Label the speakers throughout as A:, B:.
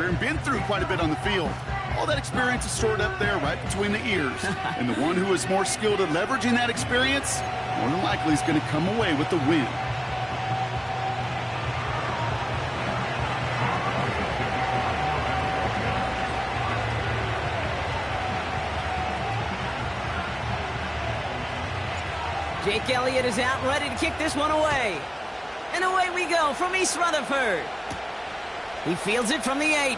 A: career and been through quite a bit on the field. All that experience is stored up there right between the ears. And the one who is more skilled at leveraging that experience, more than likely is going to come away with the win.
B: Jake Elliott is out, ready to kick this one away. And away we go from East Rutherford. He fields it from the 8.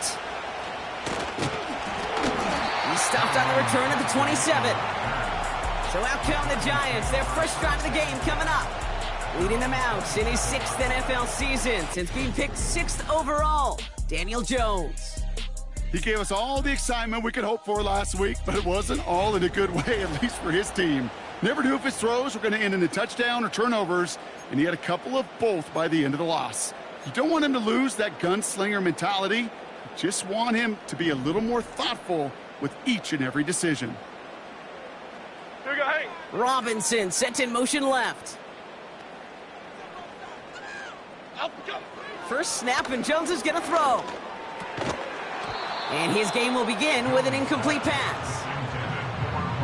B: He's stopped on the return at the 27. So out come the Giants. Their first drive of the game coming up. Leading them out in his 6th NFL season since being picked 6th overall, Daniel Jones.
A: He gave us all the excitement we could hope for last week, but it wasn't all in a good way, at least for his team. Never knew if his throws were going to end in a touchdown or turnovers, and he had a couple of both by the end of the loss. You don't want him to lose that gunslinger mentality. You just want him to be a little more thoughtful with each and every decision.
B: Robinson sent in motion left. First snap, and Jones is going to throw. And his game will begin with an incomplete pass.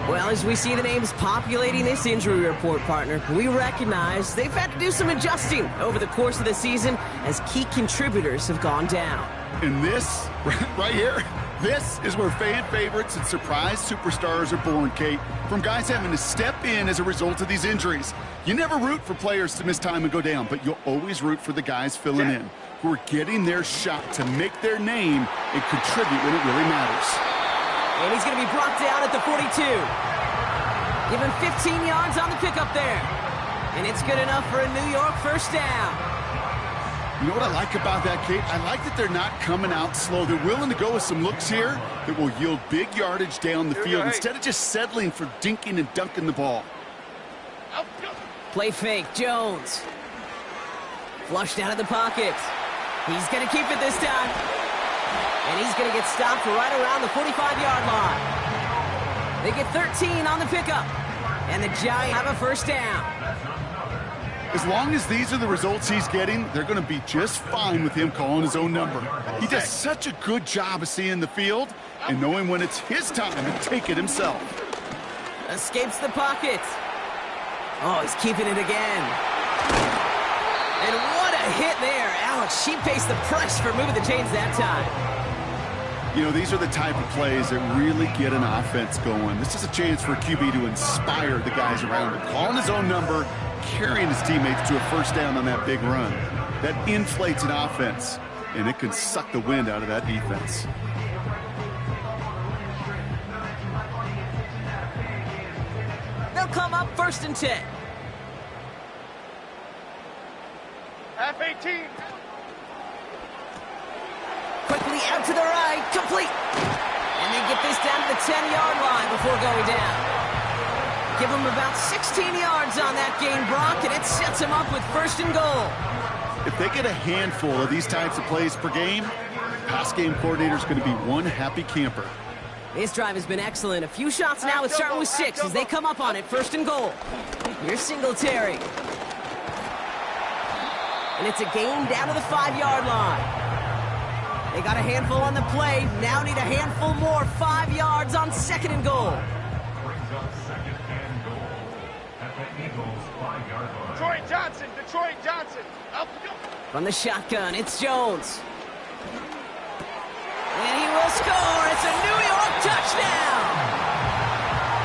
B: Well, as we see the names populating this injury report, partner, we recognize they've had to do some adjusting over the course of the season as key contributors have gone down.
A: And this, right here, this is where fan favorites and surprise superstars are born, Kate. From guys having to step in as a result of these injuries. You never root for players to miss time and go down, but you'll always root for the guys filling in, who are getting their shot to make their name and contribute when it really matters.
B: And he's going to be brought down at the 42. Give him 15 yards on the pickup there. And it's good enough for a New York first down.
A: You know what I like about that, Kate? I like that they're not coming out slow. They're willing to go with some looks here that will yield big yardage down the field instead of just settling for dinking and dunking the ball.
B: Play fake, Jones. Flushed out of the pocket. He's going to keep it this time. And he's going to get stopped right around the 45-yard line. They get 13 on the pickup. And the Giants have a first down.
A: As long as these are the results he's getting, they're going to be just fine with him calling his own number. He does such a good job of seeing the field and knowing when it's his time to take it himself.
B: Escapes the pocket. Oh, he's keeping it again. And what a hit there. Alex, she faced the press for moving the chains that time.
A: You know, these are the type of plays that really get an offense going. This is a chance for a QB to inspire the guys around him. Calling his own number, carrying his teammates to a first down on that big run. That inflates an offense, and it can suck the wind out of that defense.
B: They'll come up 1st and 10.
C: Half 18.
B: Quickly out to the right, complete. And they get this down to the 10-yard line before going down. Give them about 16 yards on that gain, Brock, and it sets them up with 1st and goal.
A: If they get a handful of these types of plays per game, pass game coordinator is going to be one happy camper.
B: This drive has been excellent. A few shots now. It's starting with 6 as they come up on it. 1st and goal. Here's Singletary. And it's a gain down to the 5-yard line. They got a handful on the play. Now need a handful more. 5 yards on 2nd and goal.
C: Detroit Johnson. Up.
B: From the shotgun, it's Jones. And he will score. It's a New York touchdown.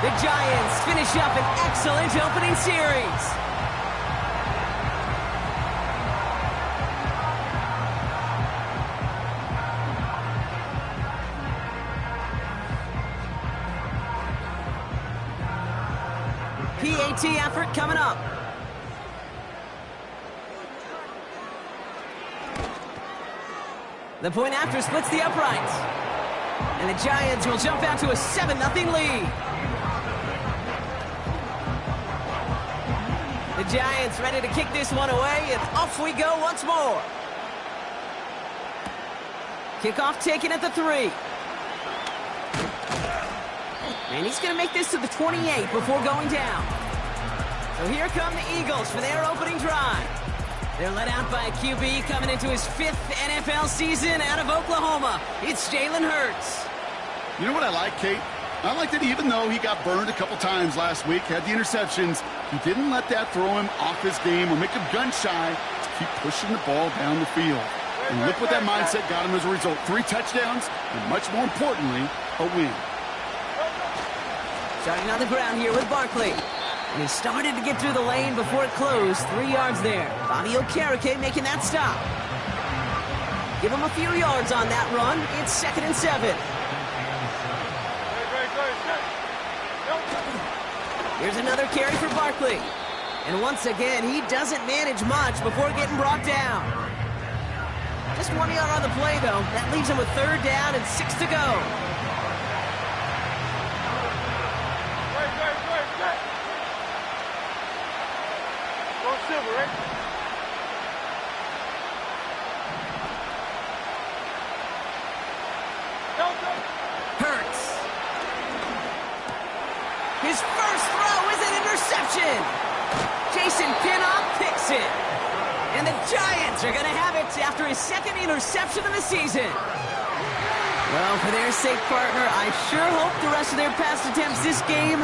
B: The Giants finish up an excellent opening series. PAT effort coming up. The point after splits the uprights. And the Giants will jump out to a 7-0 lead. The Giants ready to kick this one away, and off we go once more. Kickoff taken at the 3. And he's going to make this to the 28 before going down. So here come the Eagles for their opening drive. They're led out by a QB coming into his 5th NFL season out of Oklahoma. It's Jalen Hurts.
A: You know what I like, Kate? I like that even though he got burned a couple times last week, had the interceptions, he didn't let that throw him off his game or make him gun-shy to keep pushing the ball down the field. And look what that mindset got him as a result. 3 touchdowns, and much more importantly, a win.
B: Starting on the ground here with Barkley. And he started to get through the lane before it closed. 3 yards there. Bobby Okereke making that stop. Give him a few yards on that run. It's 2nd and 7. Here's another carry for Barkley. And once again, he doesn't manage much before getting brought down. Just 1 yard on the play, though. That leaves him with 3rd down and 6 to go.
C: Go Silver, right?
B: Hurts. His first throw is an interception. Jason Pinnock picks it. And the Giants are going to have it after his 2nd interception of the season. Well, for their sake, partner, I sure hope the rest of their pass attempts this game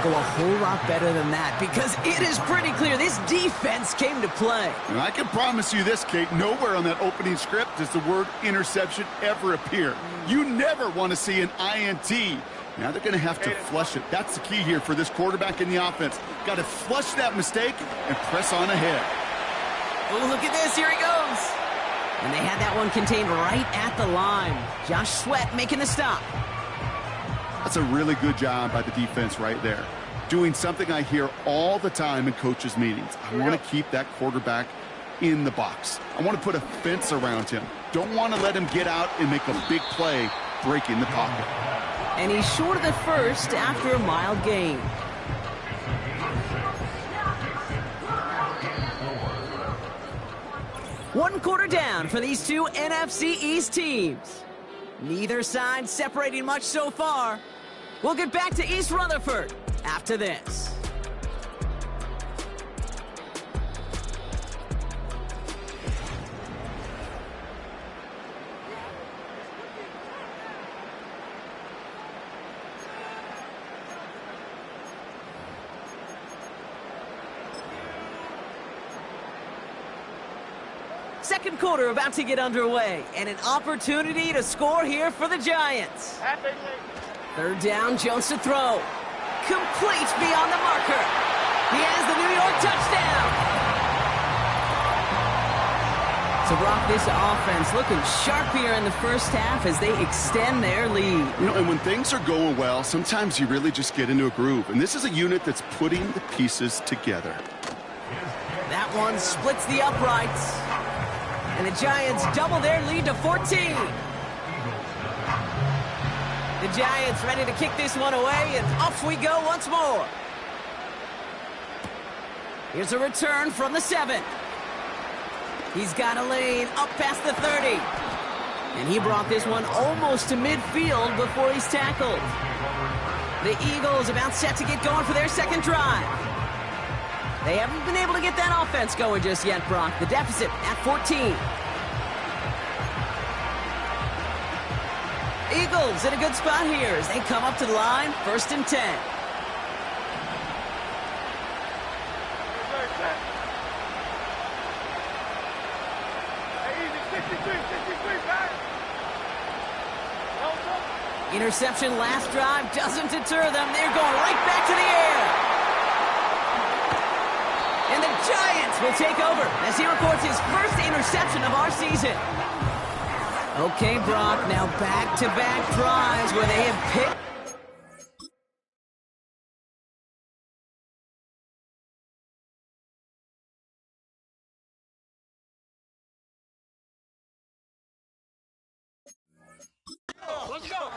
B: go a whole lot better than that, because it is pretty clear this defense came to play.
A: And I can promise you this, Kate, nowhere on that opening script does the word interception ever appear. You never want to see an INT. Now they're going to have to flush it. That's the key here for this quarterback in the offense. Got to flush that mistake and press on ahead.
B: Oh, look at this. Here he goes. And they had that one contained right at the line. Josh Sweat making the stop.
A: That's a really good job by the defense right there. Doing something I hear all the time in coaches' meetings. I want to keep that quarterback in the box. I want to put a fence around him. Don't want to let him get out and make a big play breaking the pocket.
B: And he's short of the first after a mild gain. One quarter down for these two NFC East teams. Neither side separating much so far. We'll get back to East Rutherford after this. Second quarter about to get underway, and an opportunity to score here for the Giants. 3rd down, Jones to throw. Complete beyond the marker. He has the New York touchdown. So, Brock, this offense looking sharp here in the first half as they extend their lead.
A: You know, and when things are going well, sometimes you really just get into a groove. And this is a unit that's putting the pieces together.
B: That one splits the uprights. And the Giants double their lead to 14. The Giants ready to kick this one away, and off we go once more. Here's a return from the 7. He's got a lane up past the 30. And he brought this one almost to midfield before he's tackled. The Eagles about set to get going for their second drive. They haven't been able to get that offense going just yet, Brock. The deficit at 14. Eagles in a good spot here as they come up to the line, 1st and 10. Interception last drive doesn't deter them. They're going right back to the air. And the Giants will take over as he records his first interception of our season. Okay, Brock, now back-to-back drives where they have picked.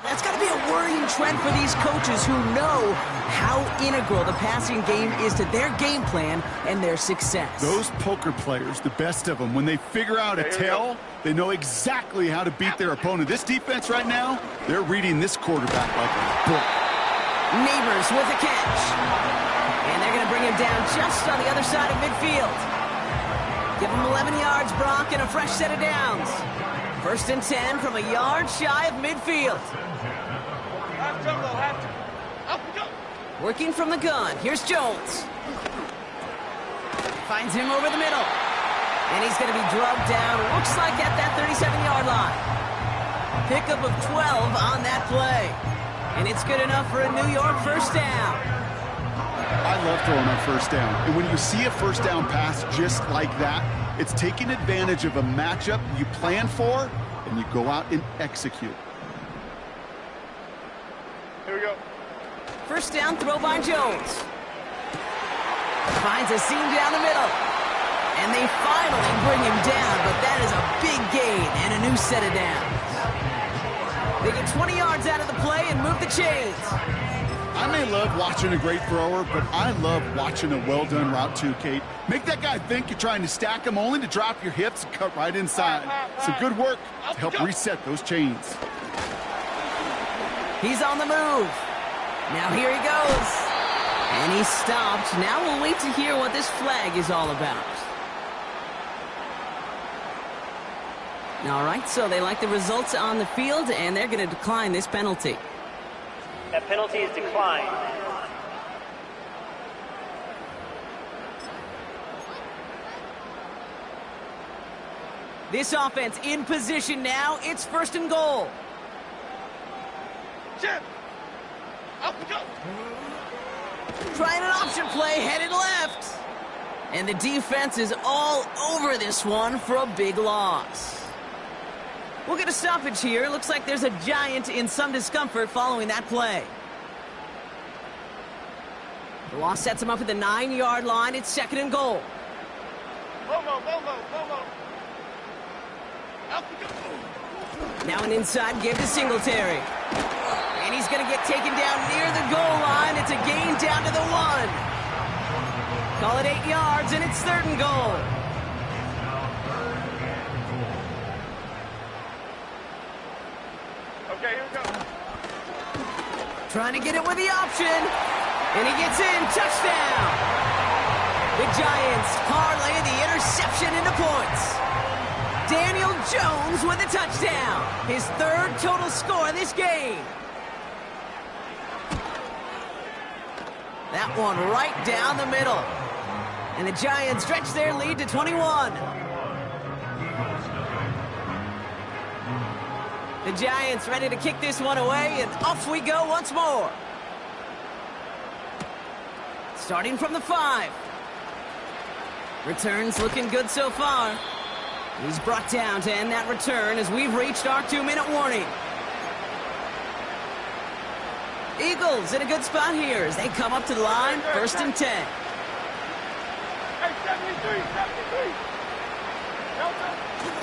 B: That's got to be a worrying trend for these coaches who know how integral the passing game is to their game plan and their success.
A: Those poker players, the best of them, when they figure out a tell, they know exactly how to beat their opponent. This defense right now, they're reading this quarterback like a book.
B: Neighbors with a catch. And they're going to bring him down just on the other side of midfield. Give him 11 yards, Brock, and a fresh set of downs. 1st and 10 from a yard shy of midfield.
C: Have to, though, have to. Up we go.
B: Working from the gun, here's Jones. Finds him over the middle. And he's going to be drugged down, looks like at that 37-yard line. Pickup of 12 on that play. And it's good enough for a New York first down.
A: I love throwing on first down. And when you see a first down pass just like that, it's taking advantage of a matchup you plan for, and you go out and execute.
C: Here we go.
B: First down throw by Jones. Finds a seam down the middle. And they finally bring him down, but that is a big gain and a new set of downs. They get 20 yards out of the play and move the chains.
A: I may love watching a great thrower, but I love watching a well-done route too, Kate. Make that guy think you're trying to stack him only to drop your hips and cut right inside. So good work to help reset those chains.
B: He's on the move. Now here he goes. And he stopped. Now we'll wait to hear what this flag is all about. All right, so they like the results on the field, and they're going to decline this penalty.
D: That penalty is declined.
B: This offense in position now. It's 1st and goal.
C: Jim. Up we go.
B: Trying an option play, headed left. And the defense is all over this one for a big loss. We'll get a stoppage here. Looks like there's a Giant in some discomfort following that play. The loss sets him up at the 9-yard line. It's 2nd and goal.
C: Momo. Up we go.
B: Now an inside give to Singletary. And he's going to get taken down near the goal line. It's a gain down to the 1. Call it 8 yards, and it's 3rd and goal.
C: Okay, here we go.
B: Trying to get it with the option. And he gets in. Touchdown. The Giants parlay the interception into points. Daniel Jones with a touchdown. His 3rd total score this game. That one right down the middle. And the Giants stretch their lead to 21. The Giants ready to kick this one away, and off we go once more. Starting from the 5. Returns looking good so far. He's brought down to end that return as we've reached our 2-minute warning. Eagles in a good spot here as they come up to the line, 1st and 10.
C: Hey, 73.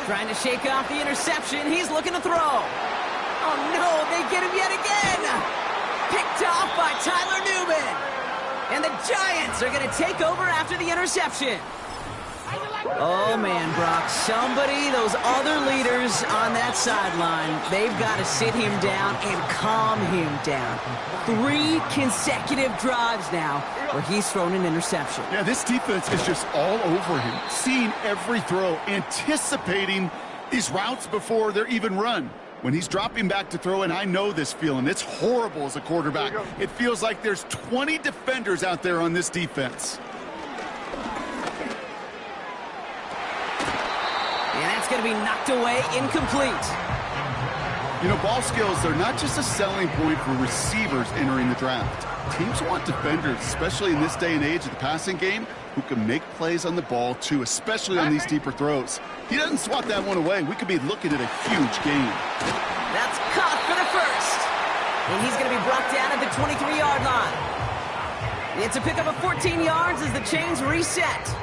B: Trying to shake off the interception. He's looking to throw. Oh, no, they get him yet again. Picked off by Tyler Newman. And the Giants are going to take over after the interception. Oh, man, Brock, somebody, those other leaders on that sideline, they've got to sit him down and calm him down. 3 consecutive drives now where he's thrown an interception.
A: Yeah, this defense is just all over him, seeing every throw, anticipating these routes before they're even run. When he's dropping back to throw, and I know this feeling, it's horrible as a quarterback. It feels like there's 20 defenders out there on this defense.
B: And that's going to be knocked away, incomplete.
A: You know, ball skills, they're not just a selling point for receivers entering the draft. Teams want defenders, especially in this day and age of the passing game, who can make plays on the ball, too, especially on these deeper throws. He doesn't swat that one away. We could be looking at a huge gain.
B: That's caught for the 1st. And he's going to be brought down at the 23-yard line. It's a pickup of 14 yards as the chains reset.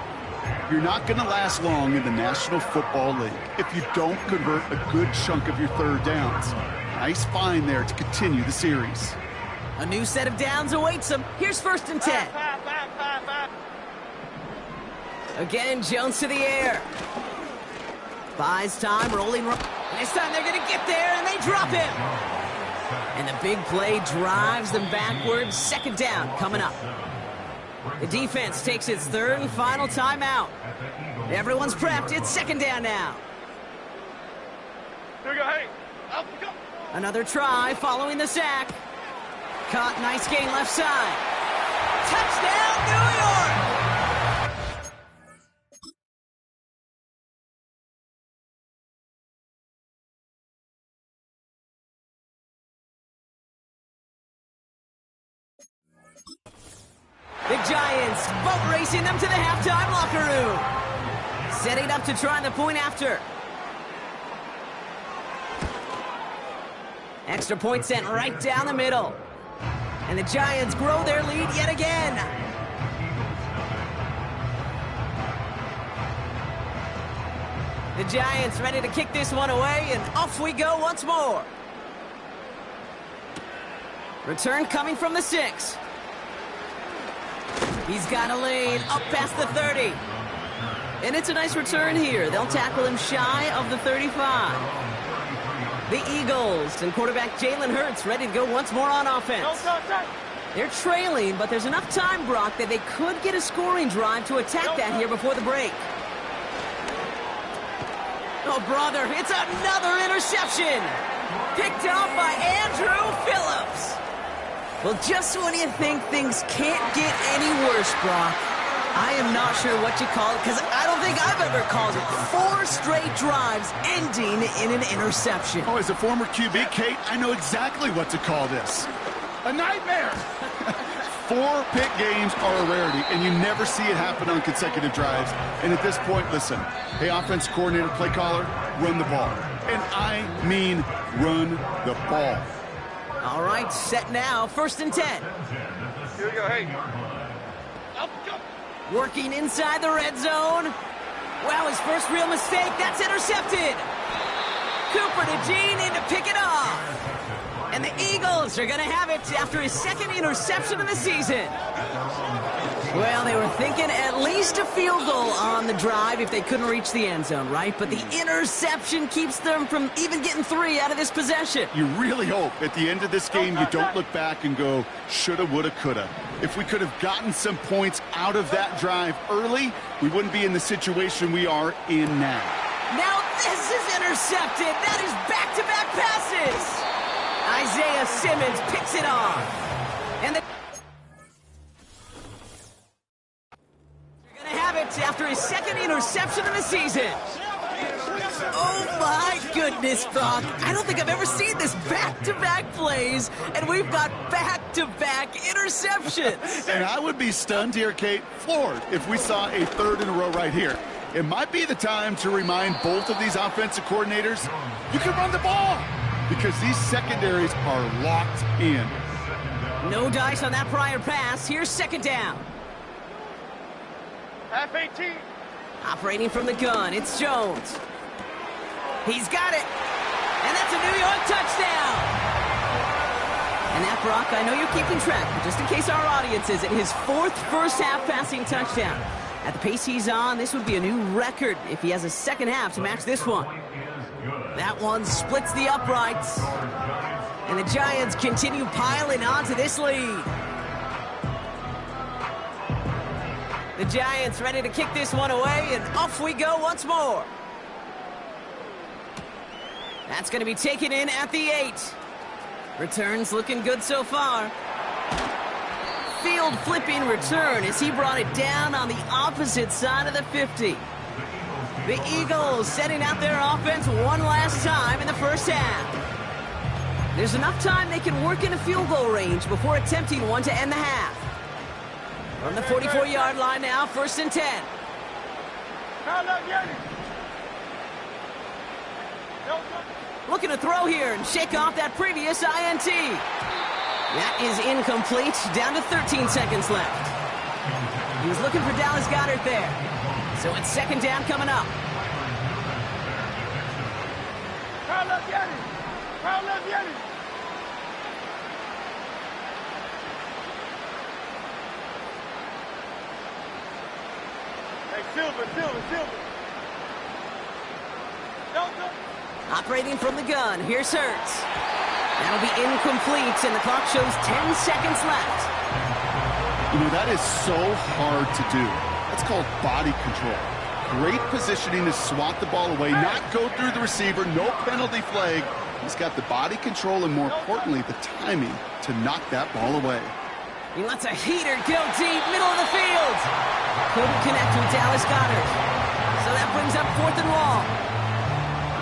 A: You're not going to last long in the National Football League if you don't convert a good chunk of your 3rd downs. Nice find there to continue the series.
B: A new set of downs awaits him. Here's 1st and 10. Again, Jones to the air. Buys time, rolling. This time they're going to get there, and they drop him. And the big play drives them backwards. 2nd down coming up. The defense takes its 3rd and final timeout. Everyone's prepped. It's second down now.
C: Here we go, hey. Up, go.
B: Another try following the sack. Caught, nice gain left side. Touchdown, New York! The Giants boat racing them to the halftime locker room. Setting up to try the point after. Extra point sent right down the middle. And the Giants grow their lead yet again. The Giants ready to kick this one away, and off we go once more. Return coming from the 6. He's got a lane up past the 30. And it's a nice return here. They'll tackle him shy of the 35. The Eagles and quarterback Jalen Hurts ready to go once more on offense. They're trailing, but there's enough time, Brock, that they could get a scoring drive to attack that here before the break. Oh, brother, it's another interception. Picked off by Andrew Phillips. Well, just when you think things can't get any worse, Brock, I am not sure what you call it, because I don't think I've ever called it 4 straight drives ending in an interception.
A: Oh, as a former QB, Kate, I know exactly what to call this. A nightmare! 4 pick games are a rarity, and you never see it happen on consecutive drives. And at this point, listen, hey, offense coordinator, play caller, run the ball. And I mean run the ball.
B: All right, set now, 1st and 10.
C: Here we go, hey. Up, go.
B: Working inside the red zone. Wow, his first real mistake. That's intercepted. Cooper to Gene in to pick it off. And the Eagles are going to have it after his 2nd interception of the season. Well, they were thinking at least a field goal on the drive if they couldn't reach the end zone, right? But the interception keeps them from even getting 3 out of this possession.
A: You really hope at the end of this game you don't look back and go, shoulda, woulda, coulda. If we could have gotten some points out of that drive early, we wouldn't be in the situation we are in now.
B: Now this is intercepted. That is back-to-back passes. Isaiah Simmons picks it off. And they're going to have it after his 2nd interception of the season. Oh, my goodness, Brock. I don't think I've ever seen this back-to-back plays, and we've got back-to-back interceptions.
A: And I would be stunned here, Kate, floored, if we saw a 3rd in a row right here. It might be the time to remind both of these offensive coordinators, you can run the ball, because these secondaries are locked in.
B: No dice on that prior pass. Here's 2nd down.
C: Half 18.
B: Operating from the gun, it's Jones. He's got it. And that's a New York touchdown. And that, Brock, I know you're keeping track, but just in case our audience isn't, his 4th first-half passing touchdown. At the pace he's on, this would be a new record if he has a 2nd half to match this one. That one splits the uprights. And the Giants continue piling onto this lead. The Giants ready to kick this one away, and off we go once more. That's going to be taken in at the 8. Returns looking good so far. Field flipping return as he brought it down on the opposite side of the 50. The Eagles setting out their offense one last time in the first half. There's enough time they can work in a field goal range before attempting one to end the half. From the 44-yard line now, 1st and 10. Looking to throw here and shake off that previous INT. That is incomplete, down to 13 seconds left. He was looking for Dallas Goedert there. So it's 2nd down coming up.
C: Hey, Silver.
B: Operating from the gun, here's Hurts. That'll be incomplete, and the clock shows 10 seconds left.
A: You know, that is so hard to do. That's called body control. great positioning to swat the ball away, not go through the receiver, no penalty flag. He's got the body control and, more importantly, the timing to knock that ball away.
B: He lets a heater go deep, middle of the field. Couldn't connect with Dallas Goedert. So that brings up 4th and long.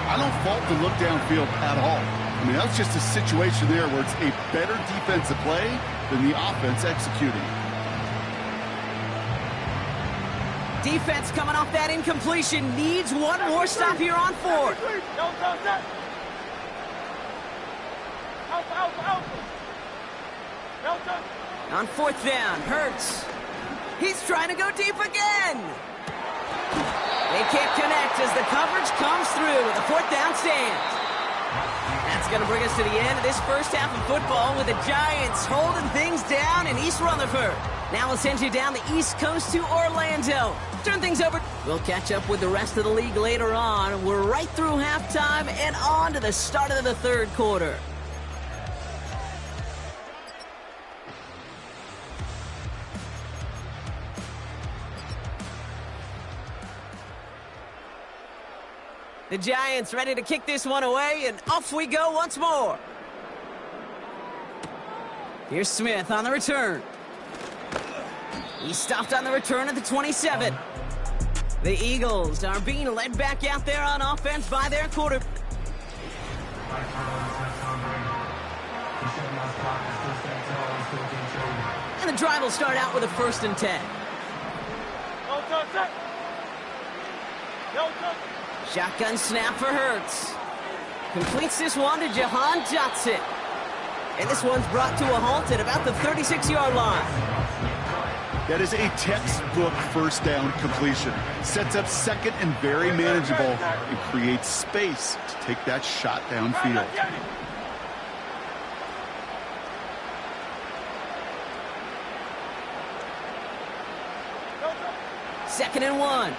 A: I don't fault the look downfield at all. I mean, that's just a situation there where it's a better defensive play than the offense executing.
B: Defense coming off that incompletion needs one more stop here on 4th. On 4th down, Hurts. He's trying to go deep again. They can't connect as the coverage comes through with a 4th down stand. That's going to bring us to the end of this first half of football with the Giants holding things down in East Rutherford. Now we'll send you down the East Coast to Orlando. Turn things over. We'll catch up with the rest of the league later on. We're right through halftime and on to the start of the 3rd quarter. The Giants ready to kick this one away, and off we go once more. Here's Smith on the return. He stopped on the return at the 27. The Eagles are being led back out there on offense by their quarterback. And the drive will start out with a 1st and 10. Shotgun snap for Hurts. Completes this one to Jahan Dotson. And this one's brought to a halt at about the 36-yard line.
A: That is a textbook 1st down completion. Sets up 2nd and very manageable and creates space to take that shot downfield.
B: Second and 1.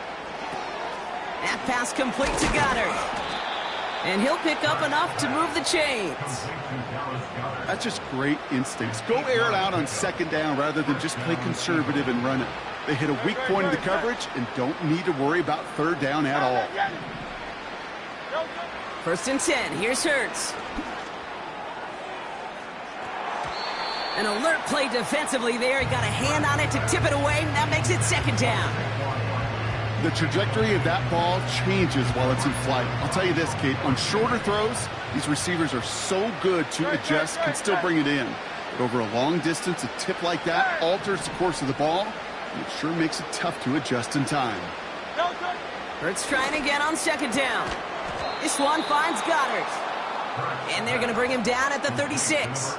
B: That pass complete to Goedert. And he'll pick up enough to move the chains.
A: That's just great instincts. Go air it out on 2nd down rather than just play conservative and run it. They hit a weak point in the coverage and don't need to worry about 3rd down at all.
B: 1st and 10. Here's Hurts. An alert play defensively there. He got a hand on it to tip it away, and that makes it 2nd down.
A: The trajectory of that ball changes while it's in flight. I'll tell you this, Kate, on shorter throws, these receivers are so good to adjust, can still bring it in. But over a long distance, a tip like that alters the course of the ball, and it sure makes it tough to adjust in time.
B: Hurts trying again on 2nd down. This one finds Goedert. And they're going to bring him down at the 36.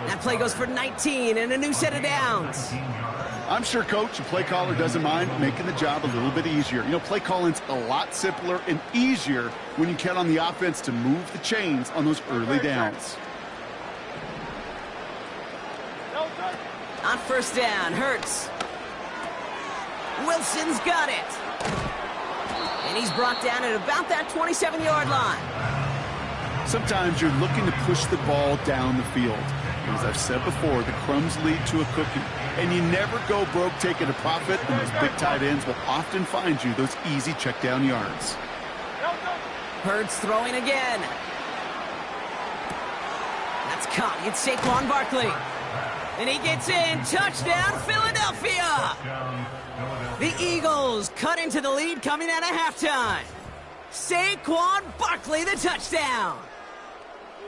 B: That play goes for 19 and a new set of downs.
A: I'm sure coach and play caller doesn't mind making the job a little bit easier. You know, play calling's a lot simpler and easier when you count on the offense to move the chains on those early downs.
B: On 1st down, Hurts. Wilson's got it. And he's brought down at about that 27-yard line.
A: Sometimes you're looking to push the ball down the field. As I've said before, the crumbs lead to a cookie. And you never go broke taking a profit, and those big tight ends will often find you those easy check down yards.
B: Hurts throwing again. That's caught. It's Saquon Barkley. And he gets in. Touchdown, Philadelphia! The Eagles cut into the lead coming out of halftime. Saquon Barkley, the touchdown.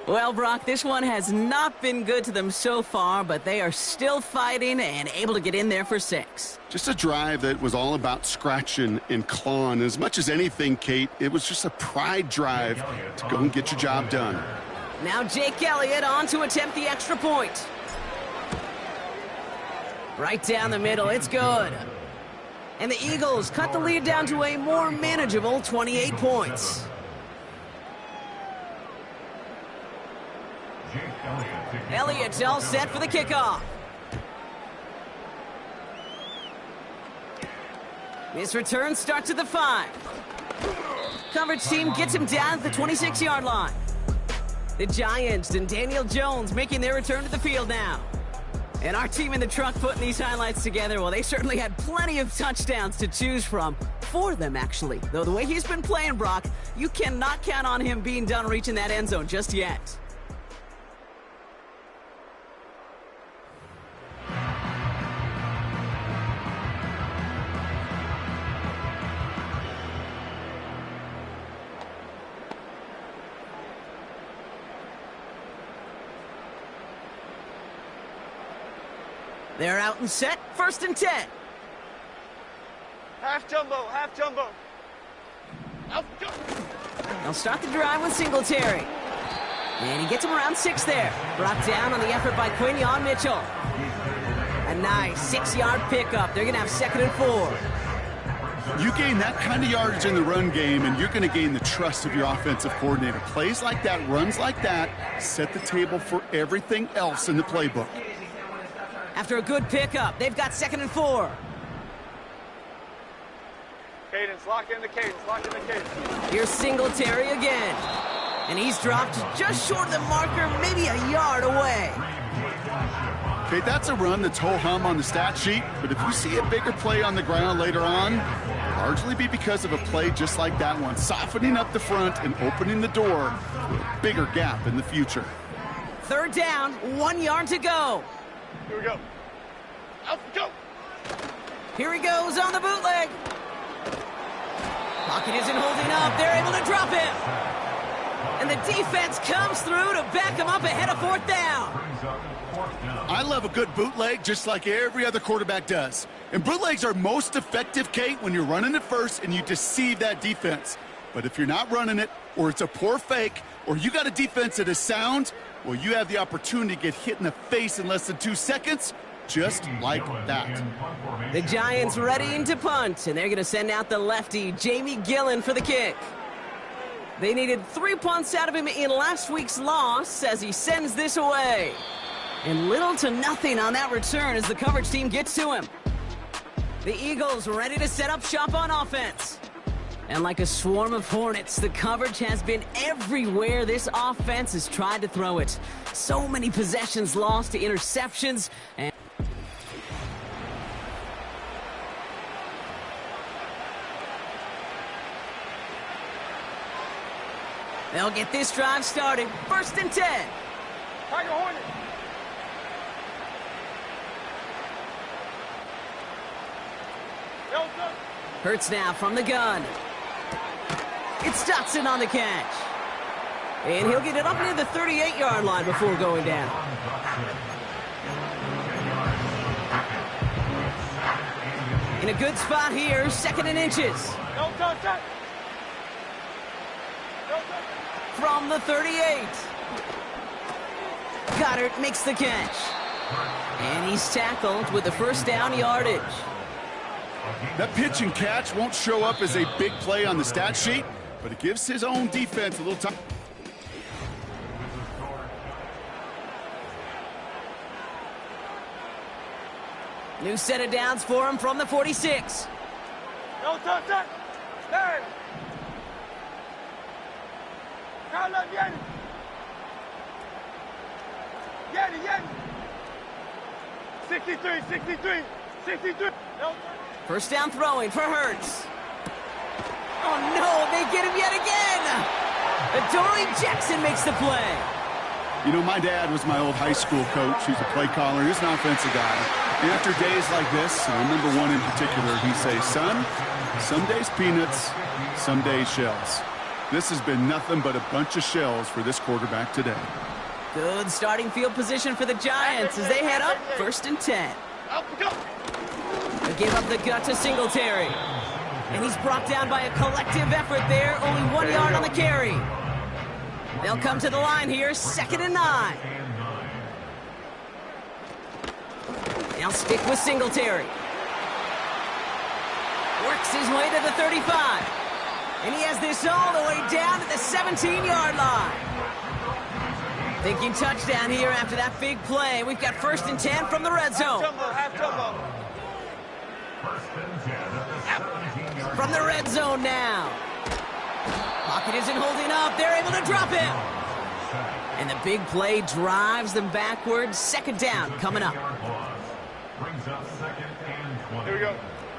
B: Well, Brock, this one has not been good to them so far, but they are still fighting and able to get in there for 6.
A: Just a drive that was all about scratching and clawing. As much as anything, Kate, it was just a pride drive to go and get your job done.
B: Now Jake Elliott on to attempt the extra point. Right down the middle, it's good. And the Eagles cut the lead down to a more manageable 28 points. Elliott's all set for the kickoff. This return starts at the 5. Coverage team gets him down at the 26-yard line. The Giants and Daniel Jones making their return to the field now. And our team in the truck putting these highlights together, well, they certainly had plenty of touchdowns to choose from. 4 of them, actually. Though the way he's been playing, Brock, you cannot count on him being done reaching that end zone just yet. They're out and set. 1st and 10.
C: Half jumbo, half jumbo. Out jumbo.
B: They'll start the drive with Singletary. And he gets him around 6 there. Brought down on the effort by Quinyon Mitchell. A nice 6-yard pickup. They're going to have 2nd and 4.
A: You gain that kind of yardage in the run game, and you're going to gain the trust of your offensive coordinator. Plays like that, runs like that, set the table for everything else in the playbook.
B: After a good pickup, they've got 2nd and 4.
C: Cadence, lock in the cadence, lock in the cadence.
B: Here's Singletary again. And he's dropped just short of the marker, maybe a yard away.
A: Okay, that's a run that's ho-hum on the stat sheet, but if you see a bigger play on the ground later on, it'll largely be because of a play just like that one, softening up the front and opening the door for a bigger gap in the future.
B: 3rd down, 1 yard to go.
C: Here we go. Out, go.
B: Here he goes on the bootleg. Pocket isn't holding up. They're able to drop him. And the defense comes through to back him up ahead of 4th down.
A: I love a good bootleg just like every other quarterback does. And bootlegs are most effective, Kate, when you're running it first and you deceive that defense. But if you're not running it, or it's a poor fake, or you got a defense that is sound, well, you have the opportunity to get hit in the face in less than 2 seconds, just like that.
B: The Giants readying to punt, and they're going to send out the lefty, Jamie Gillen, for the kick. They needed 3 punts out of him in last week's loss as he sends this away. And little to nothing on that return as the coverage team gets to him. The Eagles ready to set up shop on offense. And like a swarm of hornets, the coverage has been everywhere this offense has tried to throw it. So many possessions lost to interceptions. And they'll get this drive started. 1st and 10.
C: Tiger Hornet.
B: Hurts now from the gun. It's Dotson on the catch. And he'll get it up near the 38-yard line before going down. In a good spot here, 2nd and inches.
C: No touch.
B: From the 38. Goddard makes the catch. And he's tackled with the 1st down yardage.
A: That pitch and catch won't show up as a big play on the stat sheet, but it gives his own defense a little time.
B: New set of downs for him from the 46.
C: No touch. Hey. Carl up, Yanni. Yanni. 63. No touch.
B: 1st down throwing for Hurts. Oh no, they get him yet again. Adoree Jackson makes the play.
A: You know, my dad was my old high school coach. He's a play caller. He's an offensive guy. And after days like this, I remember one in particular, he'd say, son, some days peanuts, some days shells. This has been nothing but a bunch of shells for this quarterback today.
B: Good starting field position for the Giants as they head up 1st and 10.
C: Out, go.
B: They give up the gut to Singletary. And he's brought down by a collective effort there. Only 1 yard on the carry. They'll come to the line here, 2nd and 9. They'll stick with Singletary. Works his way to the 35. And he has this all the way down to the 17-yard line. Thinking touchdown here after that big play. We've got 1st and 10 from the red zone.
C: Half jumbo.
B: From the red zone now. Pocket isn't holding up. They're able to drop him. And the big play drives them backwards. Second down coming up.
E: Brings up second and 20.
C: Here we go.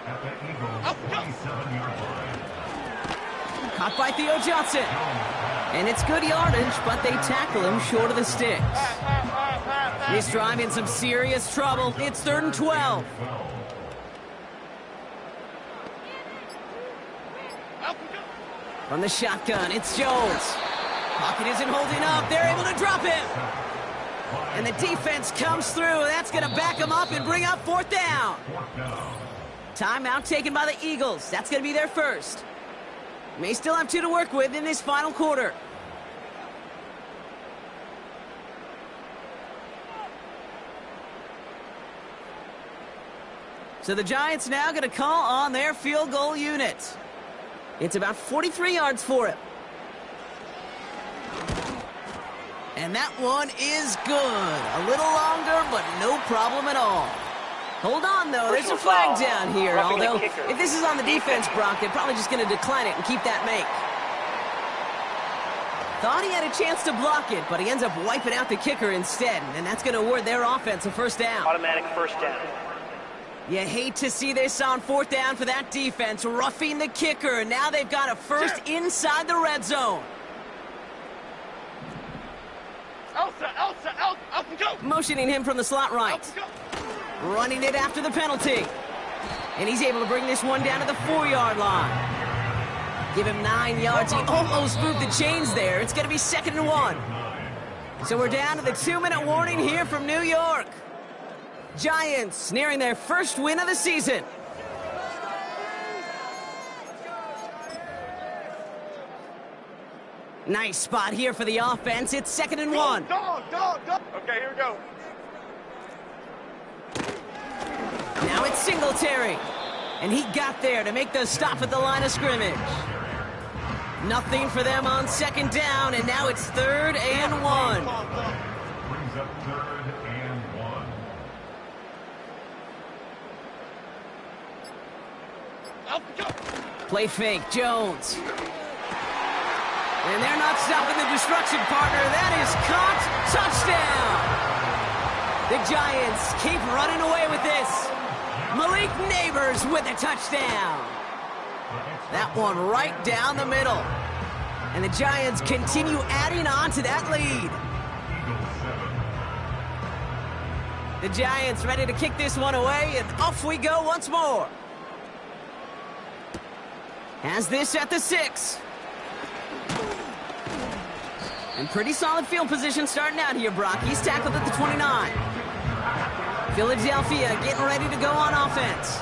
E: At the Eagles' 27-yard line.
B: Caught by Theo Johnson. And it's good yardage, but they tackle him short of the sticks. This drive in some serious trouble. It's 3rd and 12. From the shotgun, it's Jones. Pocket isn't holding up. They're able to drop him. And the defense comes through. That's going to back him up and bring up 4th down. Timeout taken by the Eagles. That's going to be their first. May still have 2 to work with in this final quarter. So the Giants now going to call on their field goal unit. It's about 43 yards for it. And that one is good. A little longer, but no problem at all. Hold on, though. There's a flag down here. Although, if this is on the defense, Brock, they're probably just going to decline it and keep that make. Thought he had a chance to block it, but he ends up wiping out the kicker instead. And that's going to award their offense a first down.
D: Automatic first down.
B: You hate to see this on 4th down for that defense, roughing the kicker. Now they've got a first inside the red zone.
C: Elsa, go!
B: Motioning him from the slot right. Running it after the penalty. And he's able to bring this one down to the 4-yard line. Give him 9 yards. He almost moved the chains there. It's going to be 2nd and 1. So we're down to the 2-minute warning here from New York. Giants nearing their first win of the season. Nice spot here for the offense. It's 2nd and 1.
C: Dog. Okay, here we go.
B: Now it's Singletary. And he got there to make the stop at the line of scrimmage. Nothing for them on 2nd down, and now it's 3rd and 1.
E: Brings up 3rd and 1.
B: Play fake, Jones. And they're not stopping the destruction, partner. That is caught. Touchdown. The Giants keep running away with this. Malik Neighbors with a touchdown. That one right down the middle. And the Giants continue adding on to that lead. The Giants ready to kick this one away, and off we go once more. Has this at the 6. And pretty solid field position starting out here, Brock. He's tackled at the 29. Philadelphia getting ready to go on offense.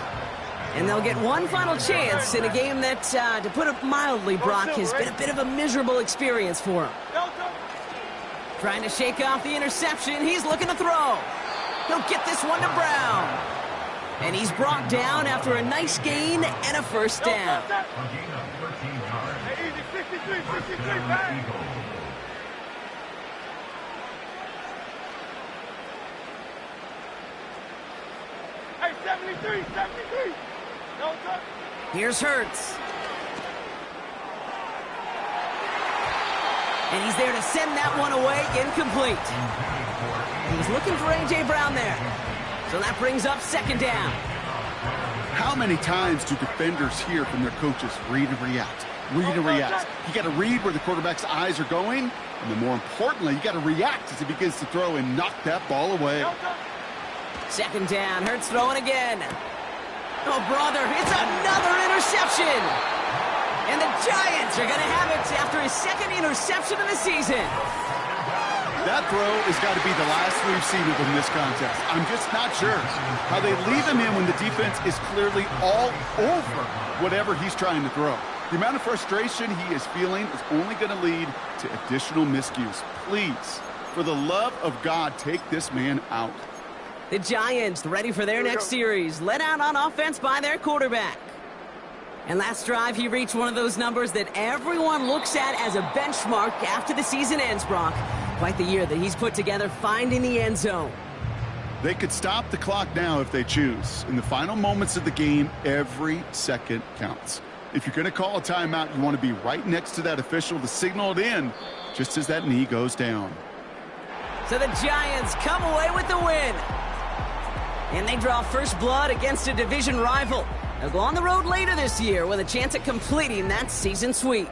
B: And they'll get one final chance in a game that, to put it mildly, Brock, has been a bit of a miserable experience for him. Trying to shake off the interception. He's looking to throw. He'll get this one to Brown. And he's brought down after a nice gain and a first down.
E: A gain of 13 yards.
C: Hey, easy, 63, bang! Hey, 73. No, sir.
B: Here's Hurts. And he's there to send that one away, incomplete. He's looking for A.J. Brown there. So that brings up 2nd down.
A: How many times do defenders hear from their coaches, read and react? Read and react. You got to read where the quarterback's eyes are going, and then more importantly, you got to react as he begins to throw and knock that ball away.
B: 2nd down, Hurts throwing again. Oh, brother, it's another interception. And the Giants are going to have it after his 2nd interception of the season.
A: That throw has got to be the last we've seen of him this contest. I'm just not sure how they leave him in when the defense is clearly all over whatever he's trying to throw. The amount of frustration he is feeling is only going to lead to additional miscues. Please, for the love of God, take this man out.
B: The Giants ready for their next series, led out on offense by their quarterback. And last drive, he reached one of those numbers that everyone looks at as a benchmark after the season ends, Brock. Quite the year that he's put together, finding the end zone.
A: They could stop the clock now if they choose. In the final moments of the game, every second counts. If you're going to call a timeout, you want to be right next to that official to signal it in just as that knee goes down.
B: So the Giants come away with the win. And they draw first blood against a division rival. They'll go on the road later this year with a chance at completing that season sweep.